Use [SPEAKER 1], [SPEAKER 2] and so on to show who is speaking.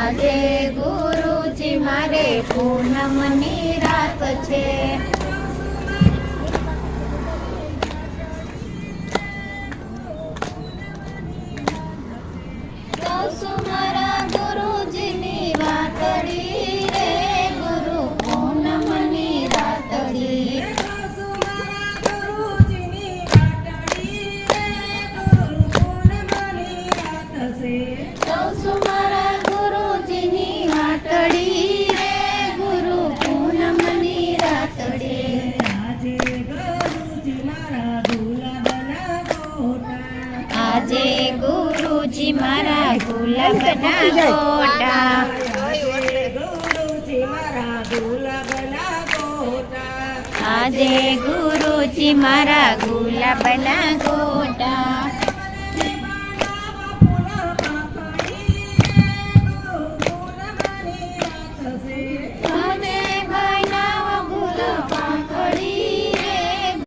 [SPEAKER 1] આજે ગુરુજી મારે પૂનમની રાત છે. મારા ગુરુજીની વાતડી રે ગુરુ પૂનમની રાતડી. મારા ગુરુજીની વાતડી રે ગુરુ પૂનમની રાતડી. આજે ગુરુજી મારા ગુલાબના ગોટા. આજે ગુરુજી મારા ગુલાબના ગોટા.